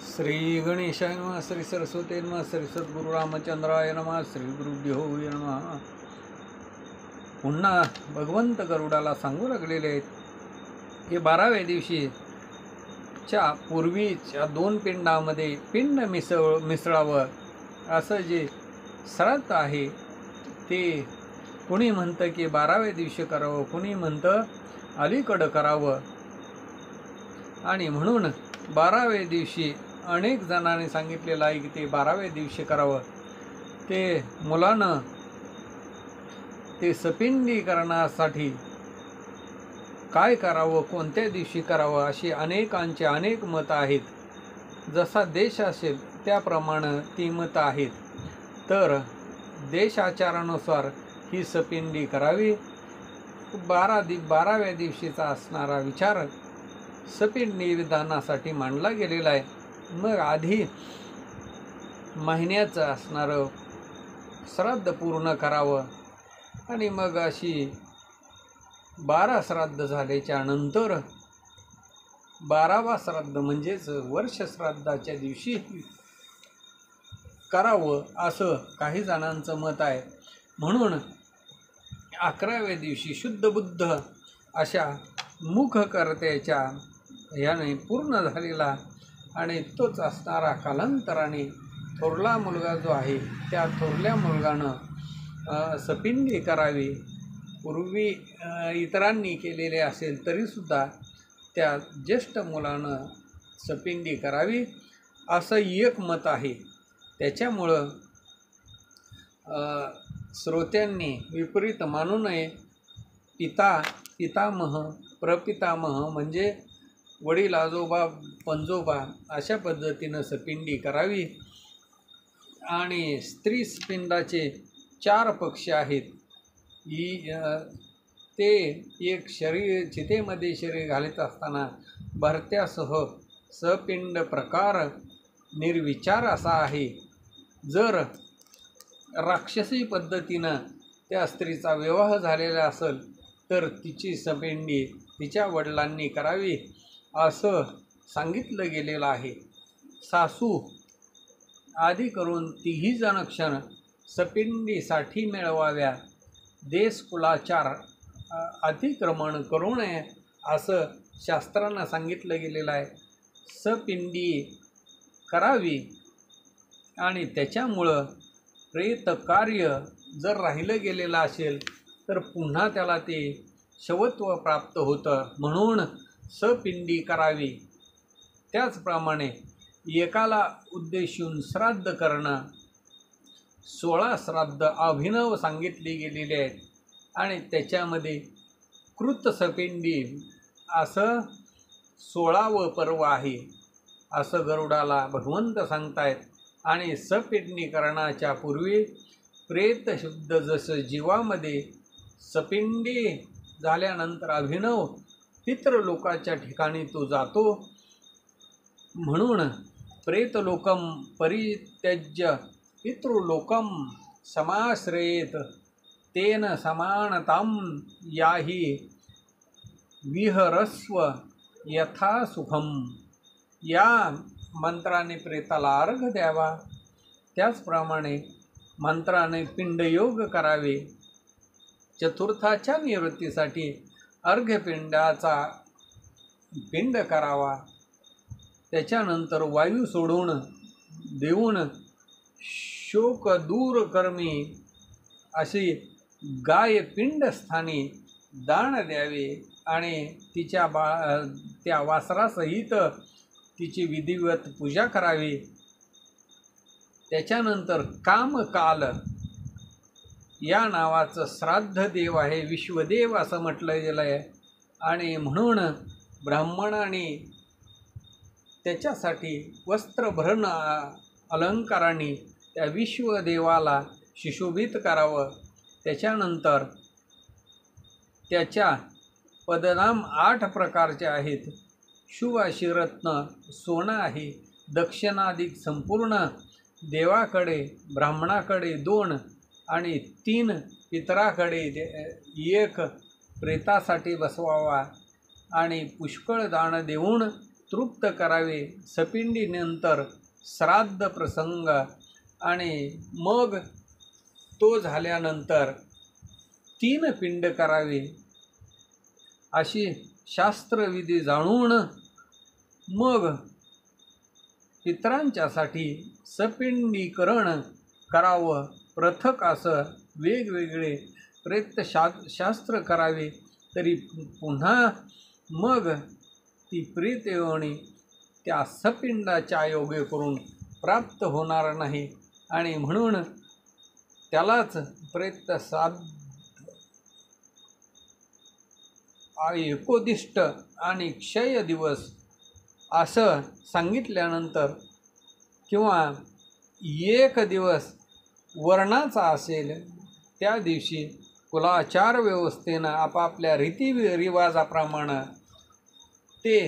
श्री गणेशाय नमः, श्री सरस्वती नमः, श्री सद्गुरु रामचंद्राय नमः, श्री गुरुभ्यो नमः. पुन्हा भगवंत गरुडाला सांगू लागलेले आहेत की 12व्या दिवशी च्या पूर्वीच्या 2 पिंडामध्ये पिंड मिसळावं असं जे श्राद्ध आहे ते कुणी म्हणतं की 12व्या दिवशी करावं, कुणी म्हणतं अलीकडं करावं. आणि म्हणून 12व्या दिवशी अनेक जणांनी सांगितलेलं आहे की ते 12व्या दिवशी करावं. ते मुलानं ते सपिंडीकरणासाठी काय करावं, कोणत्या दिवशी करावं अशी अनेकांचे अनेक मतं आहेत. जसा देश असेल त्याप्रमाणे ती मतं आहेत. तर देशाचारानुसार ही सपिंडी करावी. 12व्या दिवशीचा असणारा विचार सपिंडी विधानासाठी मांडला गेलेला आहे. मग आधी महिन्याचं असणारं श्राद्ध पूर्ण करावं आणि मग अशी 12 श्राद्ध झाल्याच्या नंतर 12वा श्राद्ध म्हणजेच वर्ष श्राद्धाच्या दिवशी करावं असं काही जणांचं मत आहे. म्हणून 11व्या दिवशी शुद्ध बुद्ध अशा मुखकर्त्याच्या याने पूर्ण झालेला आणि तोच असणारा कालांतराने थोरला मुलगा जो आहे त्या थोरल्या मुलगानं सपिंडी करावी. पूर्वी इतरांनी केलेले असेल तरीसुद्धा त्या ज्येष्ठ मुलानं सपिंडी करावी असं एक मत आहे. त्याच्यामुळं श्रोत्यांनी विपरीत मानू नये. पितामह प्रपितामह म्हणजे वडील आजोबा पंजोबा अशा पद्धतीनं सपिंडी करावी. आणि स्त्री पिंडाचे 4 पक्ष आहेत. ते एक शरीर चितेमध्ये शरीर घालत असताना भरत्यासह सपिंड प्रकार निर्विचार असा आहे. जर राक्षसी पद्धतीनं त्या स्त्रीचा विवाह झालेला असेल तर तिची सपिंडी तिच्या वडिलांनी करावी असं सांगितलं गेलेलं आहे. सासू आदी करून 3 जण क्षण सपिंडीसाठी मिळवाव्या. देशकुलाचार अतिक्रमण करू नये असं शास्त्रांना सांगितलं गेलेलं आहे. सपिंडी करावी आणि त्याच्यामुळं प्रेतकार्य जर राहिलं गेलेलं असेल तर पुन्हा त्याला ते शवत्व प्राप्त होतं. म्हणून सपिंडी करावी. त्याचप्रमाणे एकाला उद्देशून श्राद्ध करणं 16 श्राद्ध अभिनव सांगितली गेलेली आहेत आणि त्याच्यामध्ये कृत सपिंडी असं 16वं पर्व आहे असं गरुडाला भगवंत सांगतायत. आणि सपिंडीकरणाच्या पूर्वी प्रेतशुद्ध जसं जीवामध्ये सपिंडी झाल्यानंतर अभिनव पितृलोकाच्या ठिकाणी तो जातो. म्हणून प्रेतलोकम परित्यज्य पितृलोकम समाश्रयेत तेन समानतां याही विहरस्व यथा सुखम. या मंत्राने प्रेताला अर्घ द्यावा. त्याचप्रमाणे मंत्राने पिंडयोग करावे. चतुर्थाच्या निवृत्तीसाठी अर्घ्यपिंडाचा पिंड करावा. त्याच्यानंतर वायू सोडून देऊन शोक दूर कर्मी अशी गाय पिंडस्थानी दान द्यावे आणि त्या वासरासहित तिची विधिवत पूजा करावी. त्याच्यानंतर कामकाल या नावाचं श्राद्ध देव आहे. विश्वदेव असं म्हटलं गेलं आहे. आणि म्हणून ब्राह्मणाने त्याच्यासाठी वस्त्रभरण अलंकारांनी त्या विश्वदेवाला सुशोभित करावं. त्याच्यानंतर त्याच्या पदनाम 8 प्रकारचे आहेत. शुभाशिरत्न सोनं आहे. दक्षिणाधिक संपूर्ण देवाकडे ब्राह्मणाकडे 2 आणि 3 पितराकडे 1 प्रेतासाठी बसवावा. आणि पुष्कळ दान देऊन तृप्त करावे. सपिंडीनंतर श्राद्ध प्रसंग आणि मग तो झाल्यानंतर 3 पिंड करावे अशी शास्त्रविधी जाणून मग पितरांच्यासाठी सपिंडीकरण करावं. पृथक असं वेगवेगळे शास्त्र करावे तरी पुन्हा मग ती प्रेतयोनी त्या सपिंडाच्या योगे करून प्राप्त होणार नाही आणि म्हणून त्यालाच एकोदिष्ट आणि क्षय दिवस असं सांगितल्यानंतर किंवा एक दिवस वर्णाचा असेल त्या दिवशी कुलाचार व्यवस्थेनं आपापल्या रीतिरिवाजाप्रमाणे ते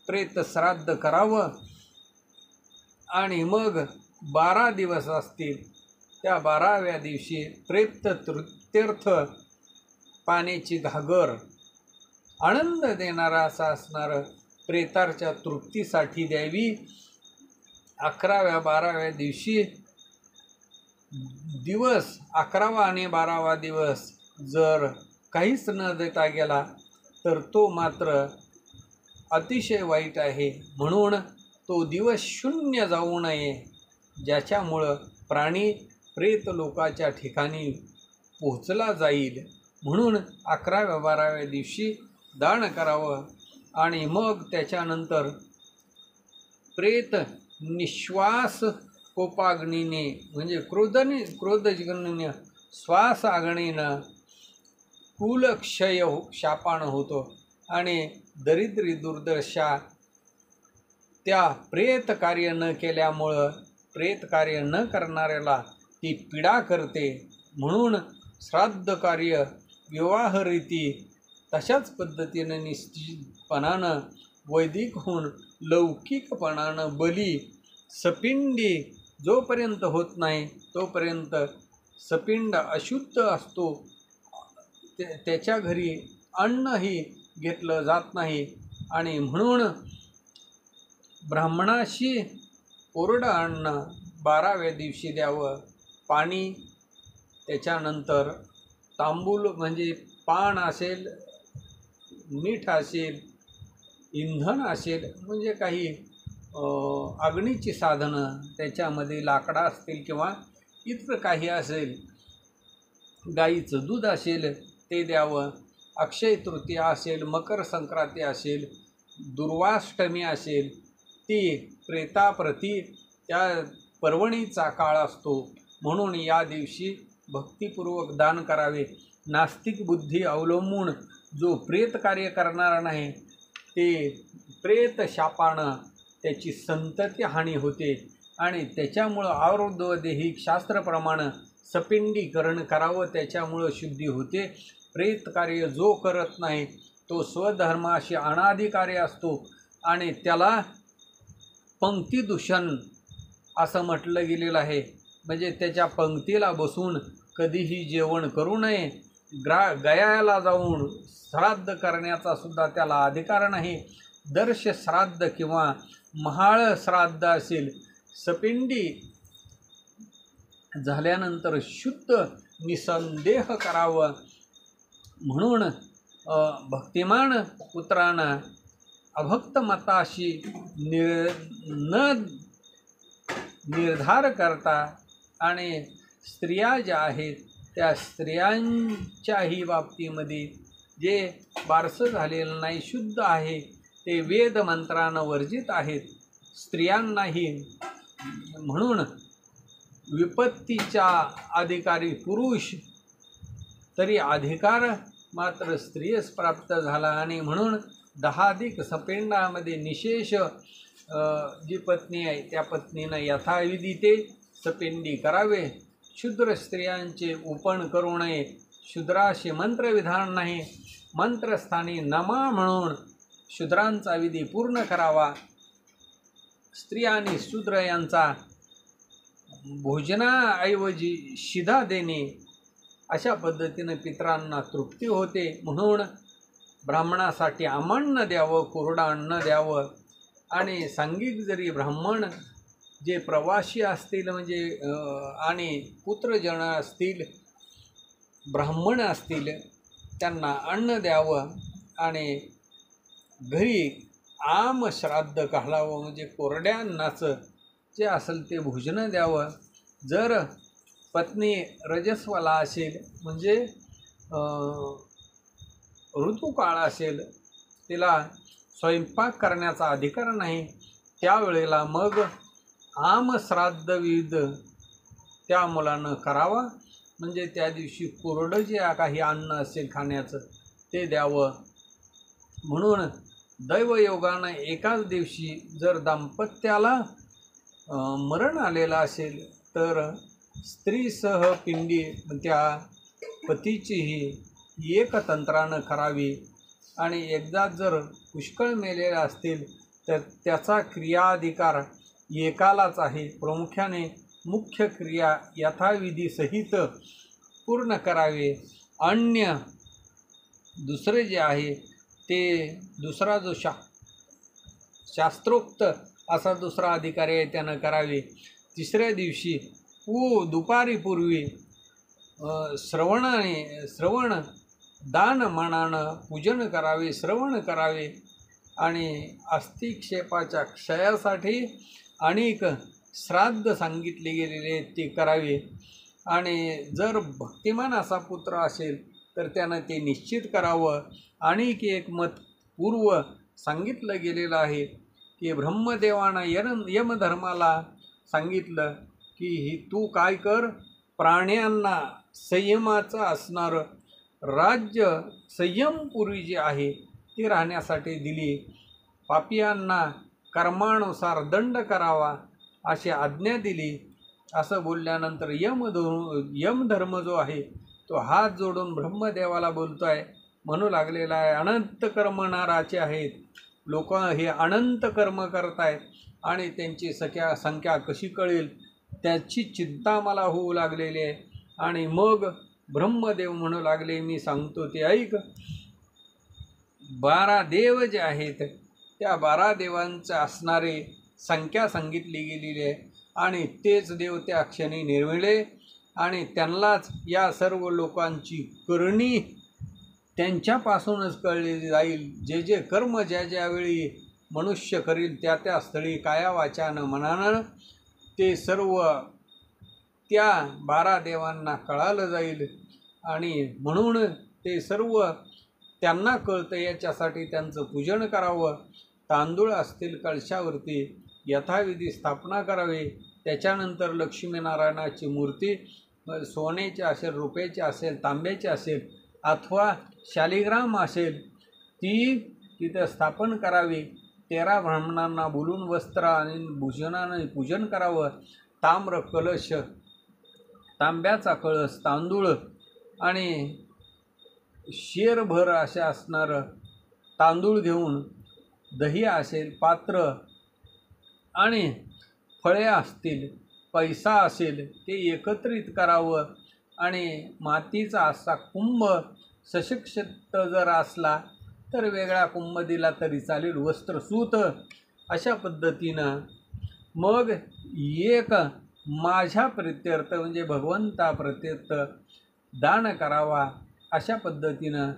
प्रेतश्राद्ध करावं आणि मग 12 दिवस असतील त्या 12व्या दिवशी प्रेत तृतीर्थ पाण्याची घागर आनंद देणारा असा असणारं प्रेताच्या तृप्तीसाठी द्यावी. 11व्या 12व्या दिवशी दिवस 11वा आणि 12वा दिवस जर काहीच न देता गेला तर तो मात्र अतिशय वाईट आहे. म्हणून तो दिवस शून्य जाऊ नये, ज्याच्यामुळं प्राणी प्रेत लोकाच्या ठिकाणी पोचला जाईल. म्हणून 11व्या 12व्या दिवशी दान करावं आणि मग त्याच्यानंतर प्रेत निश्वास कोपाग्नीने म्हणजे क्रोधजन्य श्वास आग्नीनं कुलक्षय शापान होतो आणि दरिद्री दुर्दशा त्या प्रेत कार्य न केल्यामुळं प्रेत कार्य न करणाऱ्याला ती पीडा करते. म्हणून श्राद्ध कार्य विवाहरीती तशाच पद्धतीनं निश्चितपणानं वैदिक होऊन लौकिकपणानं बली सपिंडी जोपर्यंत होत नाही तोपर्यंत सपिंड अशुद्ध असतो. त्याच्या घरी अन्नही घेतलं जात नाही आणि म्हणून ब्राह्मणाशी कोरडं अन्न 12व्या दिवशी द्यावं. पाणी त्याच्यानंतर तांबूल म्हणजे पान असेल, मीठ असेल, इंधन असेल म्हणजे काही अग्नीची साधनं त्याच्यामध्ये लाकडं असतील किंवा इतर काही असेल, गाईचं दूध असेल ते द्यावं. अक्षय तृतीया असेल, मकर संक्रांती असेल, दुर्वाष्टमी असेल, ती प्रेताप्रती त्या पर्वणीचा काळ असतो. म्हणून या दिवशी भक्तिपूर्वक दान करावे. नास्तिक बुद्धी अवलंबून जो प्रेत कार्य करणारा नाही ते प्रेत शापानं त्याची संतती हानी होते आणि त्याच्यामुळं आयुर्वेदिक शास्त्राप्रमाणे सपिंडीकरण करावं, त्याच्यामुळं शुद्धी होते. प्रेत कार्य जो करत नाही तो स्वधर्माशी अनाधिकारी असतो आणि त्याला पंक्तिदूषण असं म्हटलं गेलेलं आहे. म्हणजे त्याच्या पंक्तीला बसून कधीही जेवण करू नये. गयाला जाऊन श्राद्ध करण्याचा सुद्धा त्याला अधिकार नाही. दर्श श्राद्ध किंवा महाळ श्राद्ध असेल, सपिंडी झाल्यानंतर शुद्ध निसंदेह करावं. म्हणून भक्तिमान पुत्रांना अभक्त मताशी निर्धार करता आणि स्त्रिया ज्या आहेत त्या स्त्रियांच्याही बाबतीमध्ये जे बारसं झालेलं नाही, शुद्ध आहे, ते वेद मंत्रानं वर्जित आहेत. स्त्रियांनाही म्हणून विपत्तीच्या अधिकारी पुरुष तरी अधिकार मात्र स्त्रियस प्राप्त झाला आणि म्हणून 10 अधिक सपिंडामध्ये निशेष जी पत्नी आहे त्या पत्नीनं यथाविधी ते सपिंडी करावे. शूद्र स्त्रियांचे उपण करू नये. शूद्राशी मंत्रविधान नाही. मंत्रस्थानी नमा म्हणून शूद्रांचा विधी पूर्ण करावा. स्त्रियांनी शूद्र यांचा भोजनाऐवजी शिधा देणे, अशा पद्धतीने पितरांना तृप्ती होते. म्हणून ब्राह्मणासाठी आमन्न द्यावं, कोरडं अन्न द्यावं आणि सांघिक जरी ब्राह्मण जे प्रवासी असतील म्हणजे आणि पुत्रजन असतील, ब्राह्मण असतील, त्यांना अन्न द्यावं आणि घरी आम श्राद्ध घालावं म्हणजे कोरड्या अन्नाचं जे असेल ते भोजन द्यावं. जर पत्नी रजस्वला असेल म्हणजे ऋतुकाळ असेल, तिला स्वयंपाक करण्याचा अधिकार नाही, त्यावेळेला मग आमश्राद्ध विध त्या मुलानं करावा. म्हणजे त्या दिवशी कोरडं जे काही अन्न असेल खाण्याचं ते द्यावं. म्हणून दैवयोगानं एकाच दिवशी जर दाम्पत्याला मरण आलेलं असेल तर स्त्रीसह पिंडी त्या पतीचीही एकतंत्रानं करावी. आणि एकदा जर पुष्कळ मेलेले असतील तर त्याचा क्रियाधिकार एकालाच आहे. प्रामुख्याने मुख्य क्रिया यथाविधीसहित पूर्ण करावे. अन्य दुसरे जे आहे ते दुसरा जो शास्त्रोक्त असा दुसरा अधिकारी आहे त्यानं करावे. तिसऱ्या दिवशी दुपारी पूर्वी श्रवण दानमानानं पूजन करावे, श्रवण करावे. आणि अस्थिक्षेपाच्या क्षयासाठी अनेक श्राद्ध सांगितले गेलेले ते करावे. आणि जर भक्तिमान असा पुत्र असेल तर त्यानं ते निश्चित करावं. आणखी एक मत पूर्व सांगितलं गेलेलं आहे की ब्रह्मदेवानं यमधर्माला सांगितलं की तू काय कर, प्राण्यांना संयमाचं असणारं राज्य संयमपूर्वी जे आहे ते राहण्यासाठी दिली. पापियांना कर्मानुसार दंड करावा अशी आज्ञा दिली. असं बोलल्यानंतर यमधर्म जो आहे तो हात जोडून ब्रह्मदेवाला बोलतो आहे, म्हणू लागलेला आहे, अनंत कर्मणाराचे आहेत लोक, हे अनंत कर्म करत आहेत आणि त्यांची संख्या कशी कळेल त्याची चिंता मला होऊ लागलेली आहे. आणि मग ब्रह्मदेव म्हणू लागले, मी सांगतो ते ऐक. 12 देव जे आहेत त्या 12 देवांचं असणारे संख्या सांगितली गेलेली आहे आणि तेच देव त्या क्षणी निर्मिळे आणि त्यांनाच या सर्व लोकांची करणी त्यांच्यापासूनच कळली जाईल. जे जे कर्म ज्या ज्यावेळी मनुष्य करील त्या त्या स्थळी काया वाचानं मनानं ते सर्व त्या 12 देवांना कळालं जाईल. आणि म्हणून ते सर्व त्यांना कळतं याच्यासाठी त्यांचं पूजन करावं. तांदूळ असतील कळशावरती यथाविधी स्थापना करावी. त्याच्यानंतर लक्ष्मीनारायणाची मूर्ती सोन्याची असेल, रुपयाची असेल, तांब्याची असेल अथवा शालिग्राम असेल ती तिथं स्थापन करावी. 13 ब्राह्मणांना बोलून वस्त्र आणि भूषणाने पूजन करावं. ताम्र कलश, तांब्याचा कळस, तांदूळ आणि शेरभर असे असणारं तांदूळ घेऊन दही असेल, पात्र आणि फळे असतील, पैसा असेल ते एकत्रित करावं. आणि मातीचा असा कुंभ सशक्त जर असला तर वेगळा कुंभ दिला तरी चालेल, वस्त्र सूत अशा पद्धतीनं मग एक माझ्या प्रित्यर्थ म्हणजे भगवंता प्रत्यर्थ दान करावा. अशा पद्धतीनं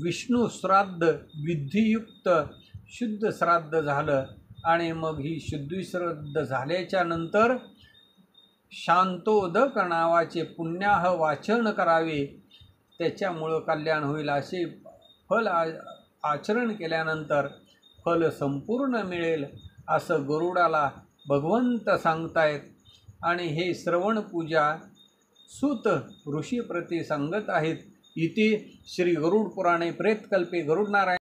विष्णू श्राद्ध विधियुक्त शुद्ध श्राद्ध झालं. आणि मग ही शुद्धी श्राद्ध झाल्याच्या नंतर शांतोदक नावाचे पुण्याह वाचन करावे, त्याच्यामुळं कल्याण होईल. असे फल आचरण केल्यानंतर फल संपूर्ण मिळेल असं गरुडाला भगवंत सांगतायत. आणि हे श्रवण पूजा सूत ऋषीप्रती सांगत आहेत. इति श्री गरुड पुराणे प्रेतकल्पे गरुडनारायण